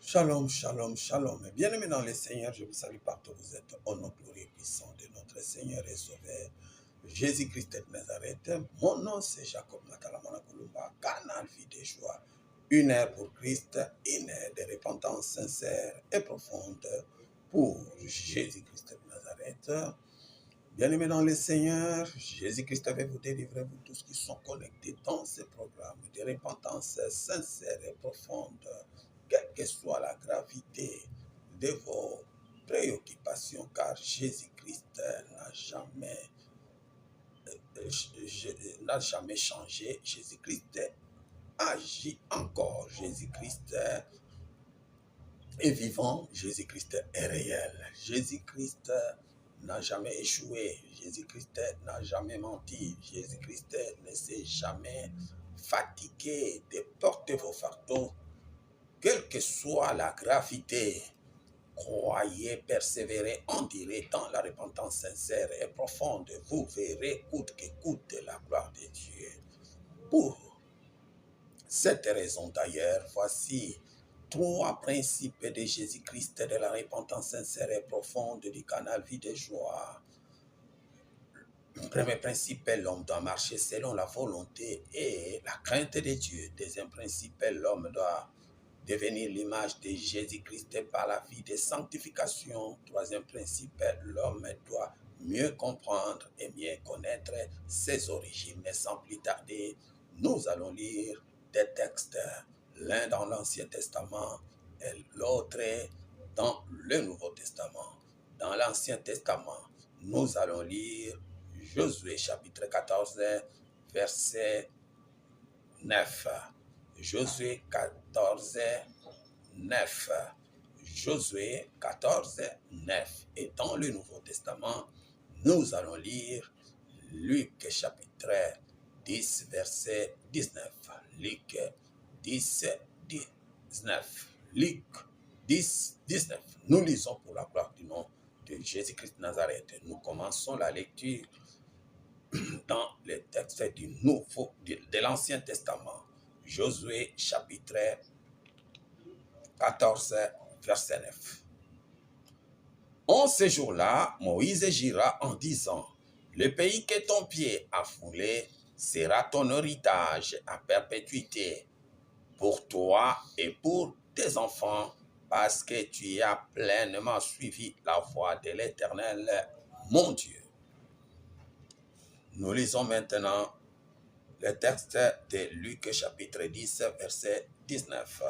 Shalom, shalom, shalom. Bien-aimés dans le Seigneur, je vous salue partout où vous êtes, au nom glorieux et puissant de notre Seigneur et Sauveur, Jésus-Christ de Nazareth. Mon nom, c'est Jacob Matalamana Kolumba, canal vie de joie. Une heure pour Christ, une heure de repentance sincère et profonde pour Jésus-Christ de Nazareth. Bien-aimés dans le Seigneur, Jésus-Christ va vous délivrer, vous tous qui sont connectés dans ce programme de repentance sincère et profonde, quelle que soit la gravité de vos préoccupations, car Jésus-Christ n'a jamais changé. Jésus-Christ agit encore. Jésus-Christ est vivant. Jésus-Christ est réel. Jésus-Christ n'a jamais échoué. Jésus-Christ n'a jamais menti. Jésus-Christ ne s'est jamais fatigué de porter vos fardeaux, quelle que soit la gravité. Croyez, persévérez, endirez dans la repentance sincère et profonde. Vous verrez coûte que coûte la gloire de Dieu. Pour cette raison d'ailleurs, voici 3 principes de Jésus-Christ de la repentance sincère et profonde du canal Vie de joie. Le premier principe est l'homme doit marcher selon la volonté et la crainte de Dieu. Deuxième principe est l'homme doit devenir l'image de Jésus-Christ par la vie de sanctification. Troisième principe, l'homme doit mieux comprendre et mieux connaître ses origines. Mais sans plus tarder, nous allons lire des textes, l'un dans l'Ancien Testament et l'autre dans le Nouveau Testament. Dans l'Ancien Testament, nous allons lire Josué chapitre 14, verset 9. Josué 14, 9. Josué 14, 9. Et dans le Nouveau Testament, nous allons lire Luc chapitre 10, verset 19. Luc 10, 19. Luc 10, 19. Nous lisons pour la gloire du nom de Jésus-Christ de Nazareth. Nous commençons la lecture dans les textes de l'Ancien Testament. Josué chapitre 14, verset 9. En ce jour-là, Moïse gira en disant, « Le pays que ton pied a foulé sera ton héritage à perpétuité pour toi et pour tes enfants, parce que tu as pleinement suivi la voie de l'Éternel, mon Dieu. » Nous lisons maintenant le texte de Luc chapitre 10, verset 19.